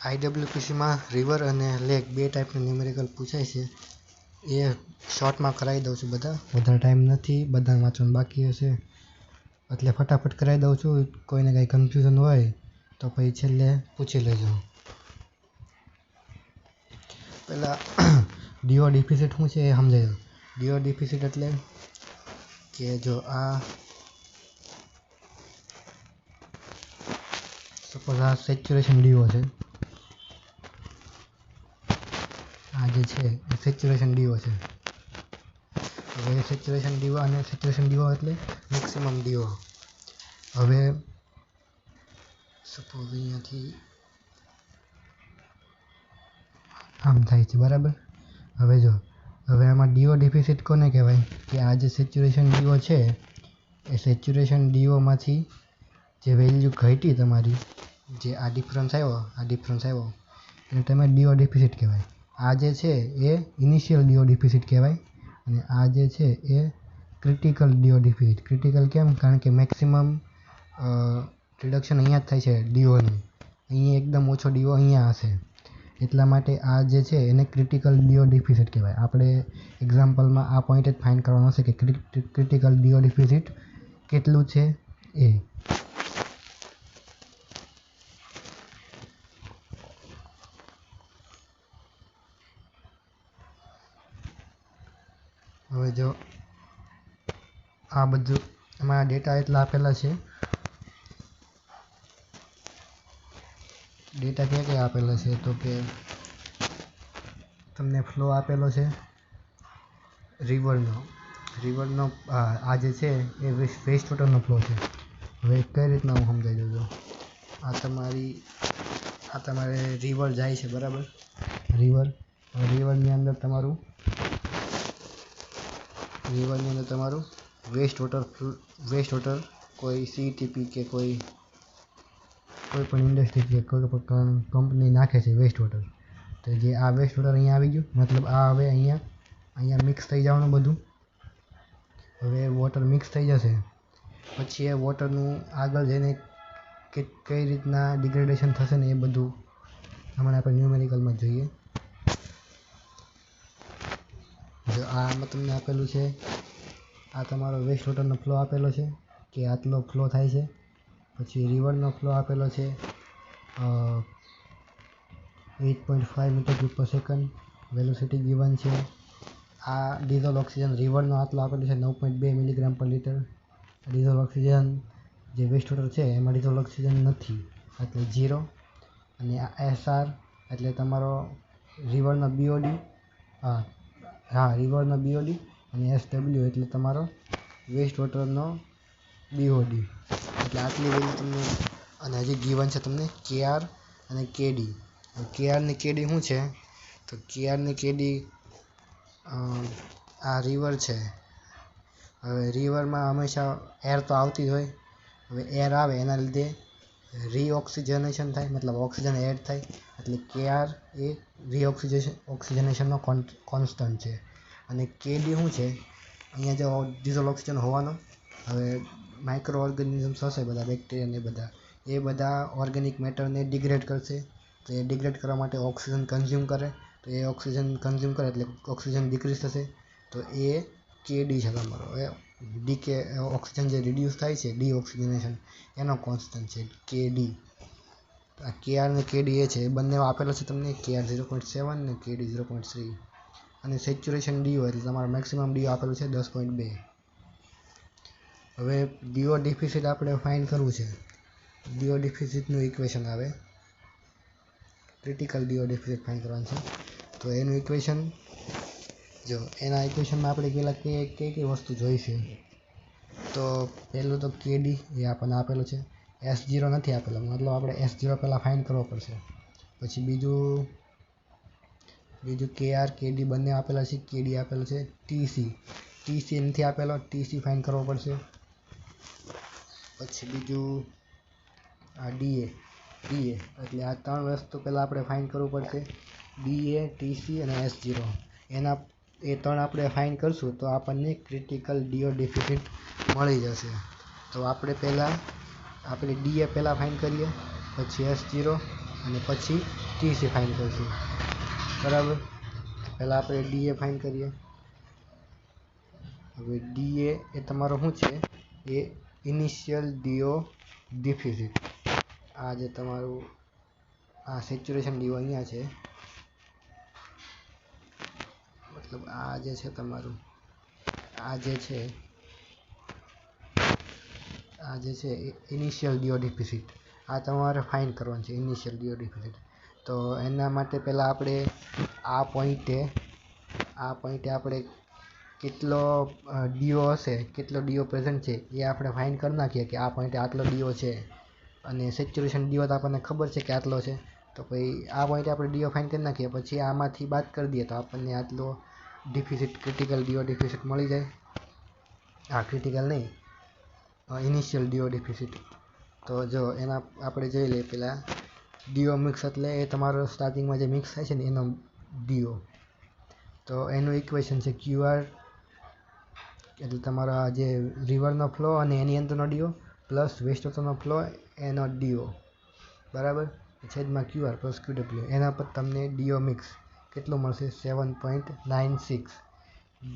આઈડબ્લ્યુપીસીમાં river અને lake બે ટાઈપના ન્યુમેરિકલ પૂછાય છે. એ શોર્ટમાં કરાવી દઉં છું. બધા વધારે ટાઈમ નથી, બધા વાંચવાનું બાકી હશે એટલે ફટાફટ કરાવી દઉં છું. કોઈને કાંઈ કન્ફ્યુઝન હોય તો પછી છેલ્લે પૂછી લેજો. પહેલાં ડીઓ ડિફિસિટ શું છે એ સમજાય. ડીઓ ડિફિસિટ એટલે કે જો આ સપોઝ આ સેચ્યુરેશન ડીઓ છે, આ જે છે એ સેચ્યુરેશન ડીઓ છે. હવે સેચ્યુરેશન ડીઓ અને સેચ્યુરેશન ડીઓ એટલે મેક્સિમમ ડીઓ. હવે સપોઝ અહીંયાથી આમ થાય છે, બરાબર. હવે જો હવે આમાં ડીઓ ડિફિસિટ કોને કહેવાય કે આ જે સેચ્યુરેશન ડીઓ છે એ સેચ્યુરેશન ડીઓમાંથી જે વેલ્યુ ઘટી તમારી, જે આ ડિફરન્સ આવ્યો એને તમે ડીઓ ડિફિસિટ કહેવાય. આ જે છે એ ઇનિશિયલ ડીઓ ડિફિસિટ કહેવાય અને આ જે છે એ ક્રિટિકલ ડીઓ ડિફિસિટ. ક્રિટિકલ કેમ? કારણ કે મેક્સિમમ રિડક્શન અહીંયા જ થાય છે ડીઓનું. અહીંયા એકદમ ઓછો ડીઓ અહીંયા હશે, એટલા માટે આ જે છે એને ક્રિટિકલ ડીઓ ડિફિસિટ કહેવાય. આપણે એક્ઝામ્પલમાં આ પોઈન્ટ જ ફાઇન્ડ કરવાનો હશે કે ક્રિટિકલ ડીઓ ડિફિસિટ કેટલું છે એ. હવે જો આ બધું એમાં ડેટા એટલા આપેલા છે. ડેટા ક્યાં ક્યાં આપેલા છે તો કે તમને ફ્લો આપેલો છે રિવરનો આ જે છે એ વેસ્ટ વોટરનો ફ્લો છે. હવે કઈ રીતના હું સમજાઈ દઉં છું. આ તમારે રિવર જાય છે, બરાબર. રિવરની અંદર તમારું વેસ્ટ વોટર કોઈ સીટીપી કે કોઈ પણ ઇન્ડસ્ટ્રી કે કોઈ પણ કંપની નાખે છે વેસ્ટ વોટર. તો જે આ વેસ્ટ વોટર અહીંયા આવી ગયું, મતલબ આ હવે અહીંયા મિક્સ થઈ જવાનું બધું. હવે વોટર મિક્સ થઈ જશે પછી એ વોટરનું આગળ જઈને કઈ રીતના ડિગ્રેડેશન થશે ને એ બધું હમણાં આપણે ન્યુમેરિકલમાં જોઈએ. જો આમાં તમને આપેલું છે, આ તમારો વેસ્ટ વોટરનો ફ્લો આપેલો છે કે આટલો ફ્લો થાય છે. પછી રિવરનો ફ્લો આપેલો છે 8.5 મીટર ક્યુબ પર સેકન્ડ. વેલોસિટી ગિવન છે. આ ડિઝોલ્વ ઓક્સિજન રિવરનો આટલો આપેલો છે 9.2 મિલીગ્રામ પર લીટર. ડિઝોલ્વ ઓક્સિજન જે વેસ્ટ વોટર છે એમાં ડિઝોલ્વ ઓક્સિજન નથી એટલે 0. અને આ એસઆર એટલે તમારો રિવરનો બીઓડી, રિવરનો બીઓડી. અને એસડબલ્યુ એટલે તમારો વેસ્ટ વોટરનો બીઓડી. એટલે આટલી વેલ્યુ તમને, અને હજી ગિવન છે તમને કેઆર અને કેડી. કેઆર ને કેડી શું છે તો કેઆર ને કેડી આ રિવર છે. હવે રિવરમાં હંમેશા એર તો આવતી જ હોય. હવે એર આવે એના લીધે રીઓક્સિજનેશન થાય, મતલબ ઓક્સિજન એડ થાય. એટલે કેઆર એ રીઓક્સિજનેશનનો કોન્સ્ટન્ટ છે. અને કેડી શું છે, અહીંયા જો ડિઝોલ્વ ઓક્સિજન હોવાનો. હવે માઇક્રો ઓર્ગેનિઝમ્સ હશે બધા, બેક્ટેરિયા ને એ બધા ઓર્ગેનિક મેટરને ડિગ્રેડ કરશે. તો એ ડિગ્રેડ કરવા માટે ઓક્સિજન કન્ઝ્યુમ કરે. તો એ ઓક્સિજન કન્ઝ્યુમ કરે એટલે ઓક્સિજન ડિક્રીઝ થશે. તો એ કેડી છે તમારો. ઓક્સિજન જે રિડ્યુસ થાય છે ડીઓક્સિજનેશન એનો કોન્સ્ટન્ટ છે કેડી. આ કેઆર ને કેડી એ છે, એ બંને આપેલો છે તમને. કેઆર 0.7 ને કેડી 0.3. અને સેચ્યુરેશન ડીઓ એટલે તમારો મેક્સિમમ ડીઓ આપેલું છે 10.2. હવે ડીઓ ડિફિસિટ આપણે ફાઇન્ડ કરવું છે. ડીઓ ડિફિસિટનું ઇક્વેશન આવે, ક્રિટિકલ ડીઓ ડિફિસિટ ફાઇન્ડ કરવાનું છે. તો એનું ઇક્વેશન જો એના ઇક્વેશનમાં આપણે પહેલાં કઈ વસ્તુ જોઈશે તો પહેલું તો કેડી એ આપણને આપેલો છે. S0 નથી આપેલો, મતલબ આપણે S0 પહેલાં ફાઇન્ડ કરવો પડશે. પછી બીજું કેઆર કેડી બંને આપેલા છે. કેડી આપેલો છે. ટીસી નથી આપેલો, ટીસી ફાઇન્ડ કરવો પડશે. પછી બીજું આ ડીએ એટલે આ ત્રણ વસ્તુ પહેલાં આપણે ફાઇન્ડ કરવું પડશે. ડીએ, ટીસી અને S0. એ ત્રણ આપણે ફાઇન્ડ કરશું તો આપણને ક્રિટિકલ ડીઓ ડિફિસિટ મળી જશે. તો આપણે ડીએ પહેલાં ફાઇન્ડ કરીએ, પછી S0 અને પછી ટીસી ફાઇન કરશું, બરાબર. પહેલાં આપણે ડીએ ફાઇન કરીએ. હવે ડીએ એ તમારો શું છે? એ ઇનિશિયલ ડીઓ ડિફિસિટ. આ જે તમારું આ સેચ્યુરેશન ડીઓ અહીંયા છે, મતલબ આ જે છે તમારું આ જે છે ઇનિશિયલ ડીઓ ડિફિસિટ. આ તમારે ફાઇન કરવાનું છે, ઇનિશિયલ ડીઓ ડિફિસિટ. તો એના માટે પહેલાં આપણે આ પોઈન્ટે આપણે કેટલો ડીઓ હશે, કેટલો ડીઓ પ્રેઝન્ટ છે એ આપણે ફાઇન કરી નાખીએ કે આ પોઈન્ટે આટલો ડીઓ છે, અને સેચ્યુરેશન ડીઓ તો આપણને ખબર છે કે આટલો છે. તો પછી આ પોઈન્ટે આપણે ડીઓ ફાઇન કરી નાખીએ, પછી આમાંથી બાદ કરી દઈએ તો આપણને આટલો ડિફિસિટ, ક્રિટિકલ ડીઓ ડિફિસિટ મળી જાય. આ ક્રિટિકલ નહીં, ઇનિશિયલ ડીઓ ડિફિસિટ. તો જો એના આપણે જોઈ લઈએ પહેલાં ડીઓ મિક્સ એટલે એ તમારો સ્ટાર્ટિંગમાં જે મિક્સ થાય છે ને એનો ડીઓ. તો એનું ઇક્વેશન છે ક્યુઆર, એટલે તમારા જે રિવરનો ફ્લો અને એની અંદરનો ડીઓ પ્લસ વેસ્ટ વોટરનો ફ્લો એનો ડીઓ, બરાબર, છેદમાં ક્યુઆર પ્લસ ક્યુડબ્લ્યુ. એના પર તમને ડીઓ મિક્સ કેટલું મળશે? 7.96.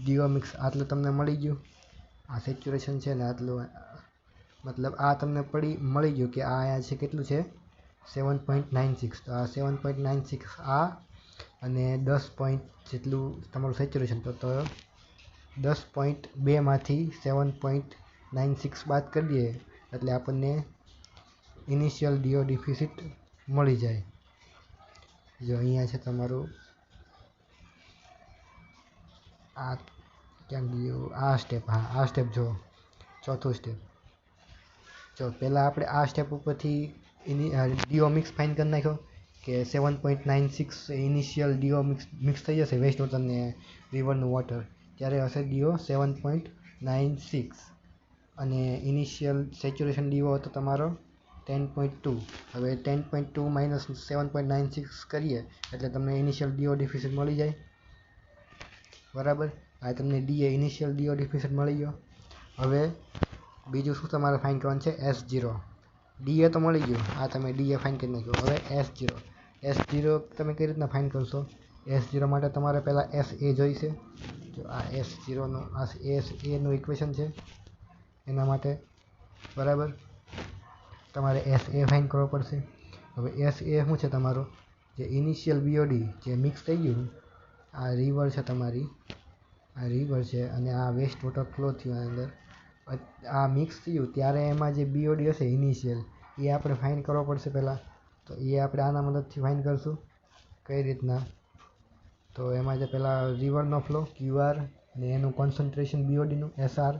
ડીઓ મિક્સ આટલું તમને મળી ગયું. આ સેચ્યુરેશન છે ને આટલું, મતલબ આ તમને મળી ગયું કે આ અહીંયા છે કેટલું છે? 7.96. તો આ 7.96 આ અને 10 પોઈન્ટ જેટલું તમારું સેચ્યુરેશન, તો 10.2 માંથી 7.96 બાદ કરી દઈએ એટલે આપણને ઇનિશિયલ ડીઓ ડિફિસિટ મળી જાય. જો અહીંયા છે તમારું આ ક્યાં ગયું આ સ્ટેપ. હા, આ સ્ટેપ જો ચોથું સ્ટેપ. જો પહેલાં આપણે આ સ્ટેપ ઉપરથી ડીઓ મિક્સ ફાઇન કરી નાખ્યો કે 7.96 ઇનિશિયલ ડીઓ મિક્સ થઈ જશે વેસ્ટ વોટર ને રિવરનું વોટર, ત્યારે હશે ડીઓ 7.96 અને ઇનિશિયલ સેચ્યુરેશન ડીઓ હતો તમારો 10.2. હવે 10.2 માઇનસ 7.96 કરીએ એટલે તમને ઇનિશિયલ ડીઓ ડિફિસિટ મળી જાય, બરાબર. આ તમને ડીએ ઇનિશિયલ ડીઓ ડિફિસિટ મળી ગયો. હવે બીજું શું તમારે ફાઇન કરવાનું છે? S0. ડીએ તો મળી ગયું, આ તમે ડીએ ફાઇન કરી નાખ્યો. હવે S0 તમે કઈ રીતના ફાઇન કરશો? S0 માટે તમારે પહેલાં SA જોઈશે. જો આ S0નું આ SAનું ઇક્વેશન છે એના માટે, બરાબર, તમારે SA ફાઇન કરવો પડશે. હવે SA શું છે તમારો? જે ઇનિશિયલ બીઓડી જે મિક્સ થઈ ગયું, આ રિવર છે તમારી, આ રિવર છે અને આ વેસ્ટ વોટર ફ્લો થયું અંદર, આ મિક્સ થયું ત્યારે એમાં જે બીઓડી હશે ઇનિશિયલ એ આપણે ફાઇન કરવો પડશે પહેલાં. તો એ આપણે આના મદદથી ફાઇન કરશું. કઈ રીતના? તો એમાં જે પહેલાં રિવરનો ફ્લો QR અને એનું કોન્સન્ટ્રેશન બીઓડીનું SR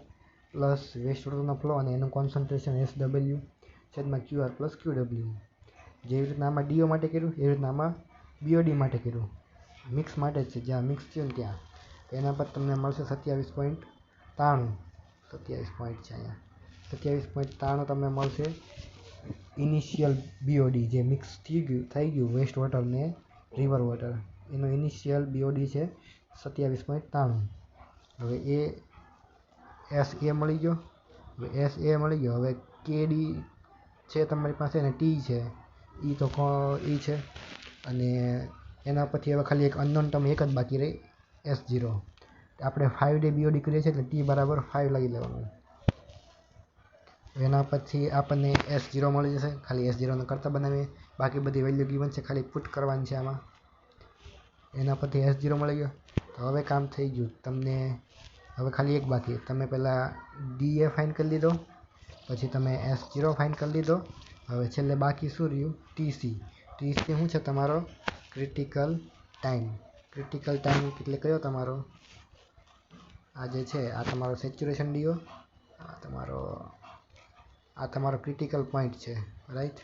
પ્લસ વેસ્ટ વોટરનો ફ્લો અને એનું કોન્સન્ટ્રેશન SW છેદમાં QR પ્લસ QW. જેવી રીતના આમાં ડીઓ માટે કર્યું એવી રીતના આમાં બીઓડી માટે કર્યું. મિક્સ માટે જ છે, જ્યાં મિક્સ થયું ને ત્યાં. તો એના પર તમને મળશે 27.93. 27 પોઈન્ટ છે અહીંયા, 27.93 તમને મળશે ઇનિશિયલ બીઓડી જે મિક્સ થઈ ગયું વેસ્ટ વોટર ને રિવર વોટર, એનું ઇનિશિયલ બીઓડી છે 27.93. હવે SA મળી ગયો. હવે કેડી છે તમારી પાસે ને ટી છે, ઈ છે અને એના પછી હવે ખાલી એક અનનોન ટર્મ એક જ બાકી રહી, S0. આપણે 5 ડે બીઓડી કરીએ છીએ એટલે T બરાબર 5 લઈ લેવાનું. એના પછી આપણને S0 મળી જશે. ખાલી S0નો કરતા બનાવીએ, બાકી બધી વેલ્યુ ગીવન છે, ખાલી પુટ કરવાની છે આમાં. એના પછી S0 મળી ગયો. તો હવે કામ થઈ ગયું તમને. હવે ખાલી એક બાકી, તમે પહેલાં DA ફાઇન કરી લીધો, પછી તમે S0 ફાઇન કરી લીધો. હવે છેલ્લે બાકી શું રહ્યું? TC શું છે તમારો? Critical time. ક્રિટિકલ ટાઈમ એટલે કયો તમારો? આ જે છે આ તમારો સેચ્યુરેશન ડીઓ, આ તમારો ક્રિટિકલ પોઈન્ટ છે, રાઈટ.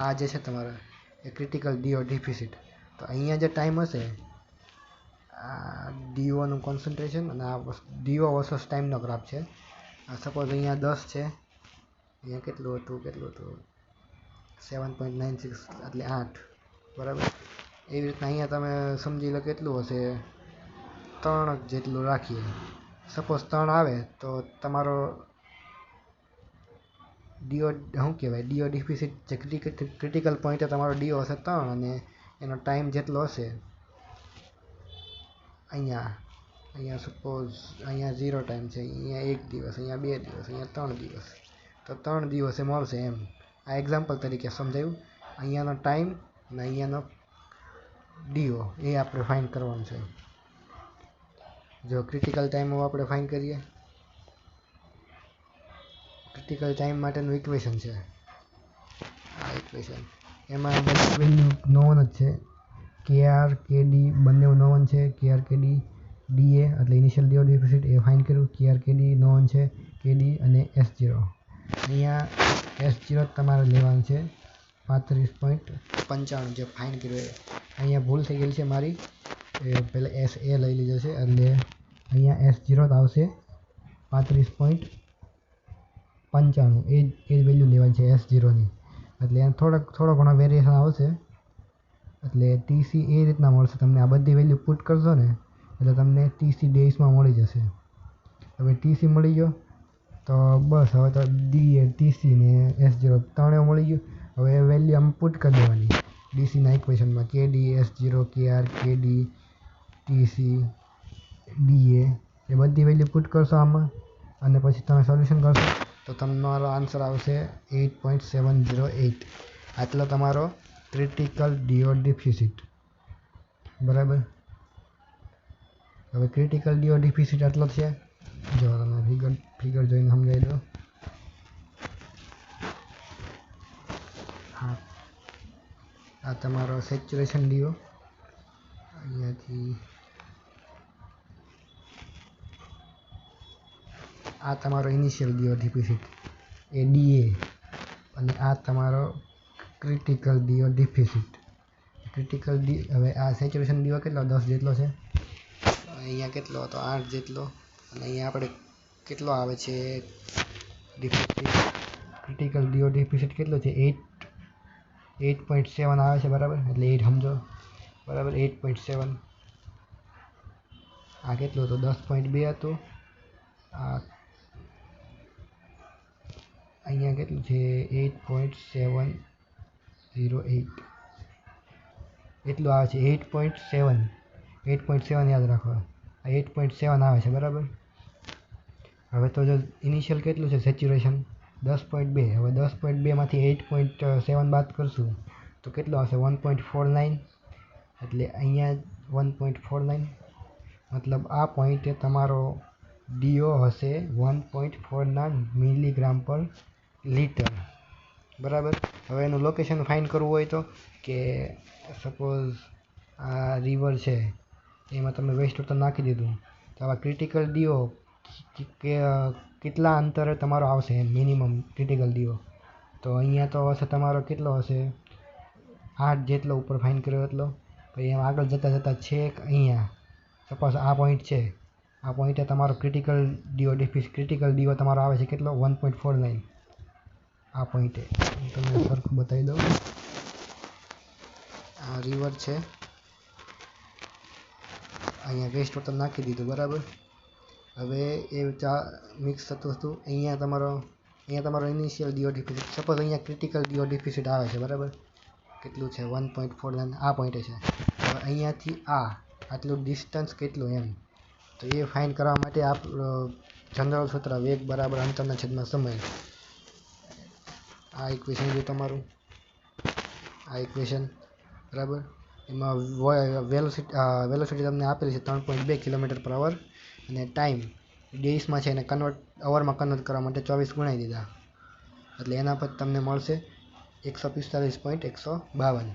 આ જે છે તમારો એ ક્રિટિકલ ડીઓ ડિફિસિટ. તો અહીંયા જે ટાઈમ હશે, આ ડીઓનું કોન્સન્ટ્રેશન અને આ ડીઓ વર્સસ ટાઈમનો ગ્રાફ છે. સપોઝ અહીંયા 10 છે, અહીંયા કેટલું હતું 7.96 એટલે 8, બરાબર. એવી રીતના અહીંયા તમે સમજી લો કેટલું હશે, 3 જેટલું રાખીએ. સપોઝ 3 આવે તો તમારો ડીઓ શું કહેવાય, ડીઓ ડિફિસિટ જે ક્રિટિકલ પોઈન્ટે તમારો ડીઓ હશે 3 અને એનો ટાઈમ જેટલો હશે અહીંયા સપોઝ અહીંયા 0 ટાઈમ છે, અહીંયા 1 દિવસ, અહીંયા 2 દિવસ, અહીંયા 3 દિવસ, તો 3 દિવસે મળશે એમ. આ એક્ઝામ્પલ તરીકે સમજાયું. અહીંયાનો ટાઈમ અને અહીંયાનો ડીઓ એ આપણે ફાઇન્ડ કરવાનું છે. જો ક્રિટિકલ ટાઈમ આપણે ફાઇન્ડ કરીએ, ક્રિટિકલ ટાઈમ માટેનું ઇક્વેશન છે આ ઇક્વેશન. એમાં બધી વેલ્યુ નોન જ છે. KR KD બંને નોન છે. KR KD DA એટલે initial do deficit A find કર્યું. KR KD નોન છે. KD અને S0. અહીંયા S0 તમારે લેવાનું છે 35.95 જે ફાઇન્ડ કર્યું. અહીંયા ભૂલ થઈ ગયેલી છે મારી, પહેલાં SA લઈ લીધો છે એટલે અહીંયા S0 આવશે 35.95. એ જ વેલ્યુ લેવાની છે S0ની. એટલે એને થોડો ઘણો વેરિએશન આવશે. એટલે TC એ રીતના મળશે તમને. આ બધી વેલ્યુ પુટ કરશો ને એટલે તમને TC ડેઝમાં મળી જશે. હવે TC મળી ગયો તો બસ હવે તો DA TC ને S0 ત્રણેય મળી ગયું. હવે વેલ્યુ આમ પુટ કરી દેવાની DCના ઇક્વેશનમાં. KD S0 KR KD TC DA એ બધી વેલ્યુ પુટ કરશો આમાં અને પછી તમે સોલ્યુશન કરશો તો તમારો આન્સર આવશે 8.708. આટલો તમારો ક્રિટિકલ ડીઓ ડિફિસિટ. બરાબર. હવે ક્રિટિકલ ડીઓ ડિફિસિટ આટલો છે. જો તમે ફિગર જોઈને સમજાવી દો. હા, આ તમારો સેચ્યુરેશન ડીઓ, અહીંયાથી આ તમારો initial do deficit A DA અને આ તમારો ક્રિટિકલ ડીઓ ડિફિસિટ. હવે આ સેચ્યુરેશન ડીઓ કેટલો 10 જેટલો છે, અહીંયા કેટલો હતો 8 જેટલો, અને અહીંયા આપણે કેટલો આવે છે ડિફિસિટ, ક્રિટિકલ ડીઓ ડિફિસિટ કેટલો છે 8.7 આવે છે. બરાબર, એટલે 8 સમજો. બરાબર, 8.7. આ કેટલું હતું 10.2 હતું. આ અહીંયા કેટલું છે 8.708 એટલું આવે છે. 8.7 યાદ રાખો. આ 8.7 આવે છે. બરાબર. હવે તો જો ઇનિશિયલ કેટલું છે સેચ્યુરેશન 10.2. હવે 10.2 માંથી 8.7 બાદ કરશું તો કેટલું આવશે 1.49. એટલે અહીંયા 1.49 મતલબ આ પોઈન્ટે તમારો ડીઓ હશે 1.49 મિલીગ્રામ પર લીટર. બરાબર. હવે એનું લોકેશન ફાઇન્ડ કરવું હોય તો કે સપોઝ આ રિવર છે એમાં તમે વેસ્ટ વોટર નાખી દીધું તો આવા ક્રિટિકલ ડીઓ કેટલા અંતરે તમારો આવશે મિનિમમ ક્રિટિકલ ડીઓ. તો અહીંયા તો હશે તમારો કેટલો હશે 8 જેટલો ઉપર ફાઇન્ડ કર્યો એટલો. પછી એમ આગળ જતાં છેક અહીંયા સપોઝ આ પોઈન્ટ છે, આ પોઈન્ટે તમારો ક્રિટિકલ ડીઓ તમારો આવે છે કેટલો 1.49. આ પોઈન્ટે હું તમને સરખું બતાવી દઉં. આ રિવર છે, અહીંયા વેસ્ટ વોટર નાખી દીધું. બરાબર. હવે એ મિક્સ થતું હતું. અહીંયા તમારો ઇનિશિયલ ડીઓ ડિફિસિટ સપોઝ અહીંયા ક્રિટિકલ ડીઓ ડિફિસિટ આવે છે. બરાબર. કેટલું છે 1.49 આ પોઈન્ટે છે. હવે અહીંયાથી આટલું ડિસ્ટન્સ કેટલું એમ તો એ ફાઇન્ડ કરવા માટે જનરલ સૂત્ર વેગ બરાબર અંતરના છેદમાં સમય. આ ઇક્વેશન જો તમારું આ ઇક્વેશન. બરાબર. એમાં વેલોસિટી તમને આપેલી છે 3.2 km/h અને ટાઈમ ડેઝમાં છે એને અવરમાં કન્વર્ટ કરવા માટે 24 ગુણાવી દીધા એટલે એના પર તમને મળશે 145.152.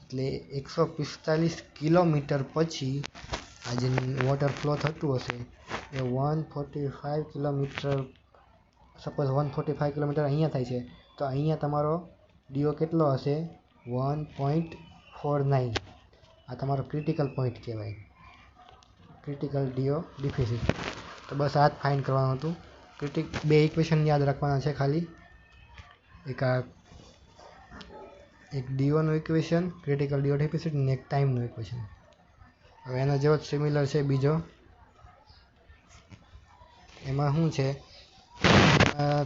એટલે 145 કિલોમીટર પછી આ જે વોટર ફ્લો થતું હશે એ 145 કિલોમીટર સપોઝ 145 કિલોમીટર અહીંયા થાય છે તો અહીંયા તમારો ડીઓ કેટલો હશે 1.49. આ તમારો ક્રિટિકલ પોઈન્ટ કહેવાય, ક્રિટિકલ ડીઓ ડિફિસિટ. તો બસ આ જ ફાઇન્ડ કરવાનું હતું. બે ઇક્વેશન યાદ રાખવાના છે ખાલી. એક ડીઓનું ઇક્વેશન ક્રિટિકલ ડીઓ ડિફિસિટ અને એક ટાઈમનું ઇક્વેશન. હવે એનો જેવો જ સિમિલર છે બીજો. એમાં શું છે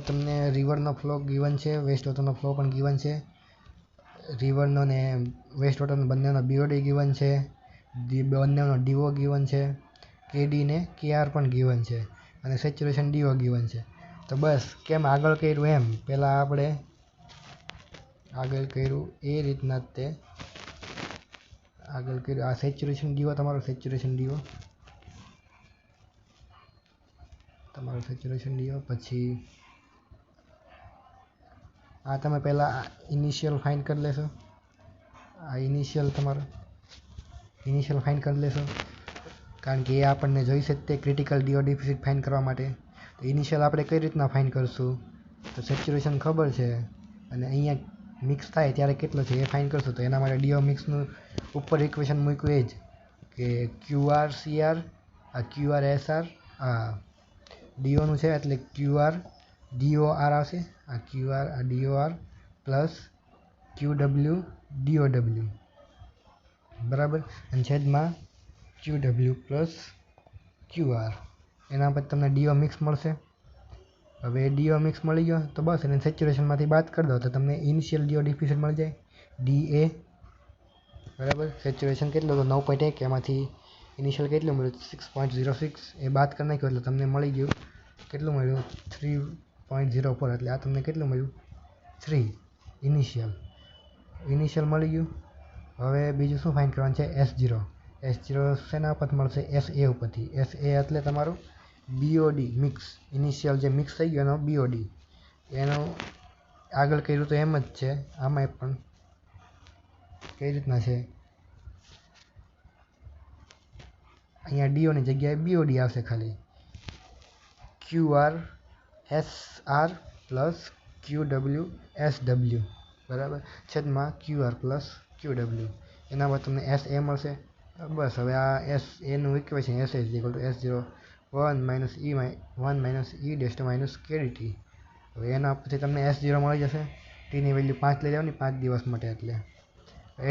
તમને રિવરનો ફ્લો ગિવન છે, વેસ્ટ વોટરનો ફ્લો પણ ગિવન છે, રિવરનો ને વેસ્ટ વોટરનો બંનેનો બીઓડી ગિવન છે, બંનેનો ડીઓ ગિવન છે, કેડી ને કેઆર પણ ગિવન છે અને સેચ્યુરેશન ડીઓ ગિવન છે. તો બસ કેમ આગળ કર્યું એમ, પહેલાં આપણે આગળ કર્યું એ રીતના જ તે આગળ કર્યું. આ સેચ્યુરેશન ડીઓ તમારો સેચ્યુરેશન ડીઓ પછી આ તમે પહેલાં ઇનિશિયલ ફાઇન્ડ કરી લેશો. આ ઇનિશિયલ ફાઇન્ડ કરી લેશો કારણ કે એ આપણને જોઈશે જ તે ક્રિટિકલ ડીઓ ડિફિસિટ ફાઇન્ડ કરવા માટે. તો ઇનિશિયલ આપણે કઈ રીતના ફાઇન્ડ કરશું, તો સેચ્યુરેશન ખબર છે અને અહીંયા મિક્સ થાય ત્યારે કેટલો છે એ ફાઇન્ડ કરશું. તો એના માટે ડીઓ મિક્સનું ઉપર ઇક્વેશન મૂક્યું એ જ કે ક્યુઆર સીઆર, આ ક્યુઆર એસઆર, આ ડીઓનું છે એટલે ક્યુઆર ડીઓઆર આવશે, આ ક્યુઆર આ ડીઓઆર પ્લસ ક્યુડબલ્યુ ડીઓડબલ્યુ બરાબર, અને છેદમાં ક્યુડબલ્યુ પ્લસ ક્યુઆર. એના પછી તમને ડીઓ મિક્સ મળશે. હવે ડીઓ મિક્સ મળી ગયો તો બસ એને સેચ્યુરેશનમાંથી બાદ કરી દો તો તમને ઇનિશિયલ ડીઓ ડિફિસિટ મળી જાય ડીએ બરાબર. સેચ્યુરેશન કેટલું હતું 9.1, એમાંથી ઇનિશિયલ કેટલું મળ્યું 6.06, એ બાદ કરી નાખ્યું એટલે તમને મળી ગયું કેટલું મળ્યું 3.04. એટલે આ તમને કેટલું મળ્યું 3 ઇનિશિયલ મળી ગયું. હવે બીજું શું ફાઇન્ડ કરવાનું છે S0. શેના ઉપર મળશે SA ઉપરથી. SA એટલે તમારું બીઓડી મિક્સ, ઇનિશિયલ જે મિક્સ થઈ ગયો એનો બીઓડી. એનું આગળ કર્યું તો એમ જ છે, આમાં પણ કઈ રીતના છે, અહીંયા ડીઓની જગ્યાએ બીઓડી આવશે ખાલી ક્યુઆર એસઆર પ્લસ ક્યુડબલ્યુ એસડબલ્યુ બરાબર, છેદમાં ક્યુઆર પ્લસ ક્યુડબલ્યુ. એના બાદ તમને SA મળશે. બસ હવે આ એનું equation SA is equal to S0 1 - E KDT. હવે એના પછી તમને S0 મળી જશે. ટીની વેલ્યુ 5 લઈ લેવાની 5 દિવસ માટે, એટલે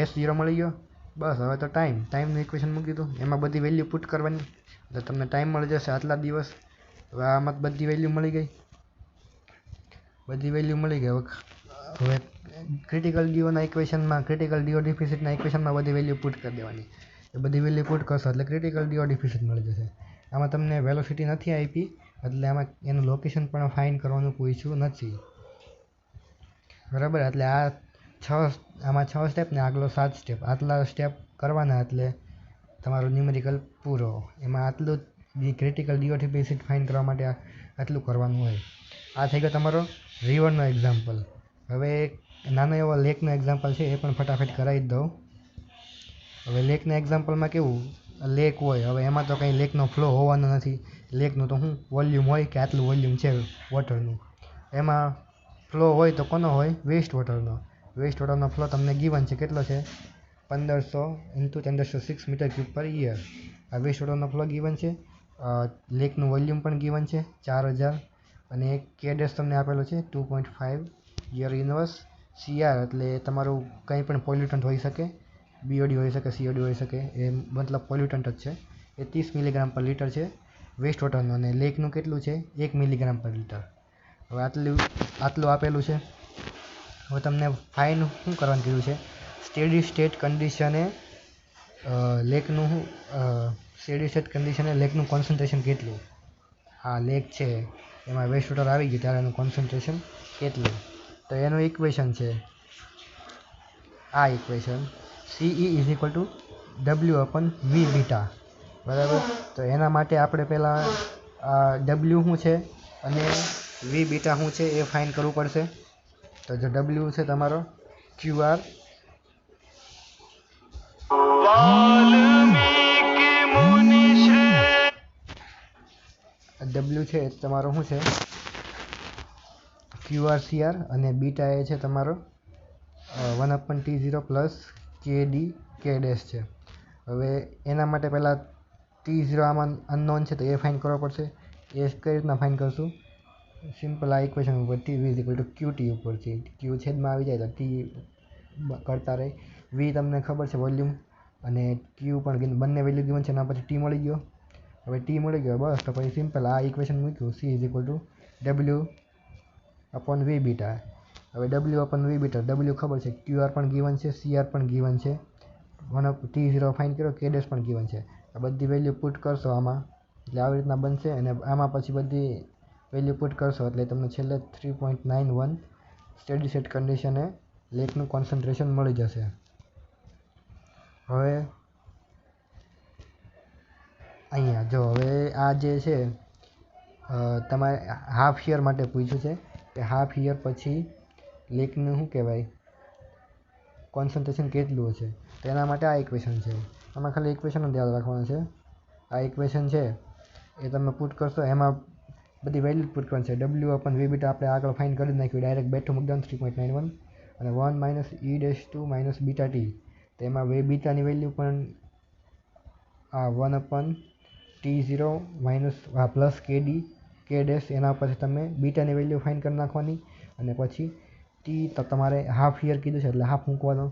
S0 મળી ગયો. બસ હવે તો ટાઈમનું ઇક્વેશન મૂકી દીધું, એમાં બધી વેલ્યુ પુટ કરવાની એટલે તમને ટાઈમ મળી જશે આટલા દિવસ. હવે આમાં બધી વેલ્યુ મળી ગઈ. હવે ક્રિટિકલ ડીઓના ઇક્વેશનમાં, ક્રિટિકલ ડીઓ ડિફિસિટના ઇક્વેશનમાં બધી વેલ્યુ પુટ કરી દેવાની. એ બધી વેલ્યુ પુટ કરશો એટલે ક્રિટિકલ ડીઓ ડિફિસિટ મળી જશે. આમાં તમને વેલોસિટી નથી આપી એટલે આમાં એનું લોકેશન પણ ફાઇન્ડ કરવાનું પૂછ્યું નથી બરાબર. એટલે આમાં 6 સ્ટેપ ને આગલો 7 સ્ટેપ, આટલા સ્ટેપ કરવાના એટલે તમારો ન્યુમેરિકલ પૂરો. એમાં આટલું જ ક્રિટિકલ ડીઓ ડિફિસિટ ફાઇન્ડ કરવા માટે આટલું કરવાનું હોય. આ થઈ ગયો તમારો રિવરનો એક્ઝામ્પલ. હવે એક નાનો એવો લેકનો એક્ઝામ્પલ છે, એ પણ ફટાફટ કરાવી જ દઉં. હવે લેકના એક્ઝામ્પલમાં કેવું, લેક હોય, હવે એમાં તો કંઈ લેકનો ફ્લો હોવાનો નથી. લેકનું તો શું વોલ્યુમ હોય કે આટલું વોલ્યુમ છે વોટરનું, એમાં ફ્લો હોય તો કોનો હોય વેસ્ટ વોટરનો. વેસ્ટ વોટરનો ફ્લો તમને ગિવન છે કેટલો છે 1500 × 1006 મીટર ક્યુબ પર યર. આ વેસ્ટ વોટરનો ફ્લો ગિવન છે. લેકનું વોલ્યુમ પણ ગિવન છે 4000 અને એક કેડેસ તમને આપેલો છે 2.5 યર ઇનવર્સ. સીઆર એટલે તમારું કંઈ પણ પોલ્યુટન્ટ હોઈ શકે, બીઓડી હોઈ શકે, સીઓડી હોઈ શકે, એ મતલબ પોલ્યુટન્ટ જ છે. એ 30 મિલીગ્રામ પર લીટર છે વેસ્ટ વોટરનું, અને લેકનું કેટલું છે 1 મિલીગ્રામ પર લીટર. હવે આટલું આપેલું છે. હવે તમને ફાઇન શું કરવાનું કીધું છે, સ્ટેડી સ્ટેટ કન્ડિશને લેકનું કોન્સન્ટ્રેશન કેટલું. આ લેક છે એમાં વેસ્ટ વોટર આવી ગયું ત્યારે એનું કોન્સન્ટ્રેશન કેટલું. તો એનું ઇક્વેશન છે આ equation CE is equal to W/V beta બરાબર. તો એના માટે આપણે પહેલાં W શું છે અને V બીટા શું છે એ ફાઇન્ડ કરવું પડશે. તો જો W છે તમારો QR W છે તમારો શું છે QRCR અને બીટા એ છે તમારો 1/T0 પ્લસ KD K' છે. હવે એના માટે પહેલાં T0 આમાં અનનોન છે તો એ ફાઇન્ડ કરવો પડશે. એ કઈ રીતના ફાઇન્ડ કરશું, સિમ્પલ આ ઇક્વેશન ઉપર T V = QT ઉપરથી Q છેદમાં આવી જાય તો T કરતા રહે. V તમને ખબર છે વોલ્યુમ, અને Q પણ બંને વેલ્યુ ગિવન છે, એના પછી T મળી ગયો. હવે T મળી ગયો બસ તો પછી સિમ્પલ આ ઇક્વેશન મૂક્યું C = W अपॉन વી બીટા. હવે ડબલ્યુ અપોન વી બીટા, ડબલ્યુ ખબર છે, ક્યુઆર પણ ગીવન છે, સીઆર પણ ગીવન છે, T0 ફાઇન્ડ કર્યો, કે ડેશ પણ ગીવન છે. આ બધી વેલ્યુ પુટ કરશો આમાં એટલે આવી રીતના બનશે અને આમાં પછી બધી વેલ્યુ પુટ કરશો એટલે તમને છેલ્લે 3.91 સ્ટેડી સ્ટેટ કન્ડિશને લેકનું કોન્સન્ટ્રેશન મળી જશે. હવે અહીંયા જો હવે આ જે છે તમારે હાફ યર માટે પૂછ્યું છે કે હાફ યર પછી લેકનું શું કહેવાય કોન્સન્ટ્રેશન કેટલું હશે. તો એના માટે આ ઇક્વેશન છે. આમાં ખાલી ઇક્વેશન જ યાદ રાખવાનું છે. આ ઇક્વેશન છે એ તમે પુટ કરશો, એમાં બધી વેલ્યુ પુટ કરવાની છે. ડબલ્યુ અપન વી બીટા આપણે આગળ ફાઇન કરી નાખ્યું, ડાયરેક્ટ બેઠું મૂકદાન 3.91 અને 1 minus E dash two minus beta T. તો એમાં બીટાની વેલ્યુ પણ આ 1 અપન T0 માઇનસ પ્લસ કેડી કે ડેશ, એના પછી તમે બીટાની વેલ્યુ ફાઇન કરી નાખવાની અને પછી ટી તો તમારે હાફ યર કીધું છે એટલે હાફ મૂકવાનો.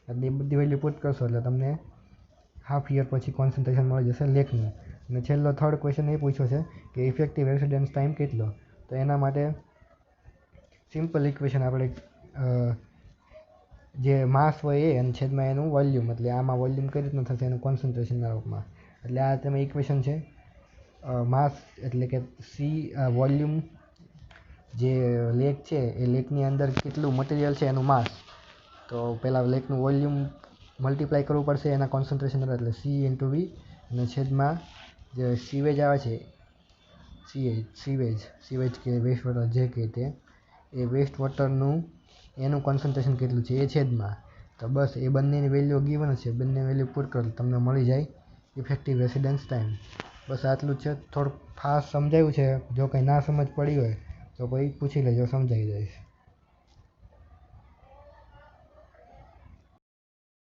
એટલે એ બધી વેલ્યુ પુટ કરશો એટલે તમને હાફ યર પછી કોન્સન્ટ્રેશન મળી જશે લેકનું. અને છેલ્લો થર્ડ ક્વેશ્ચન એ પૂછ્યો છે કે ઇફેક્ટિવ રેસિડેન્સ ટાઈમ કેટલો. તો એના માટે સિમ્પલ ઇક્વેશન આપણે જે માસ હોય એ અને છેદમાં એનું વોલ્યુમ, એટલે આમાં વોલ્યુમ કઈ રીતનું થશે એનું કોન્સન્ટ્રેશનના રૂપમાં. એટલે આ તમે ઇક્વેશન છે માસ એટલે કે વોલ્યુમ જે લેક છે એ લેકની અંદર કેટલું મટીરિયલ છે એનું માસ. તો પહેલાં લેકનું વોલ્યુમ મલ્ટીપ્લાય કરવું પડશે એના કોન્સન્ટ્રેશન એટલે સી ઇન્ટુ વી અને છેદમાં જે સીવેજ આવે છે સીવેજ કે વેસ્ટ વોટર જે કે તે એ વેસ્ટ વોટરનું એનું કોન્સન્ટ્રેશન કેટલું છે એ છેદમાં. તો બસ એ બંનેની વેલ્યુ ગીવન છે, બંને વેલ્યુ પુટ કરો તમને મળી જાય ઇફેક્ટિવ રેસિડેન્સ ટાઈમ. બસ આટલું જ છે. થોડુંક ફાસ્ટ સમજાયું છે. જો કંઈ ના સમજ પડી હોય તો કોઈ પૂછી લેજો, સમજાવી દઈશ.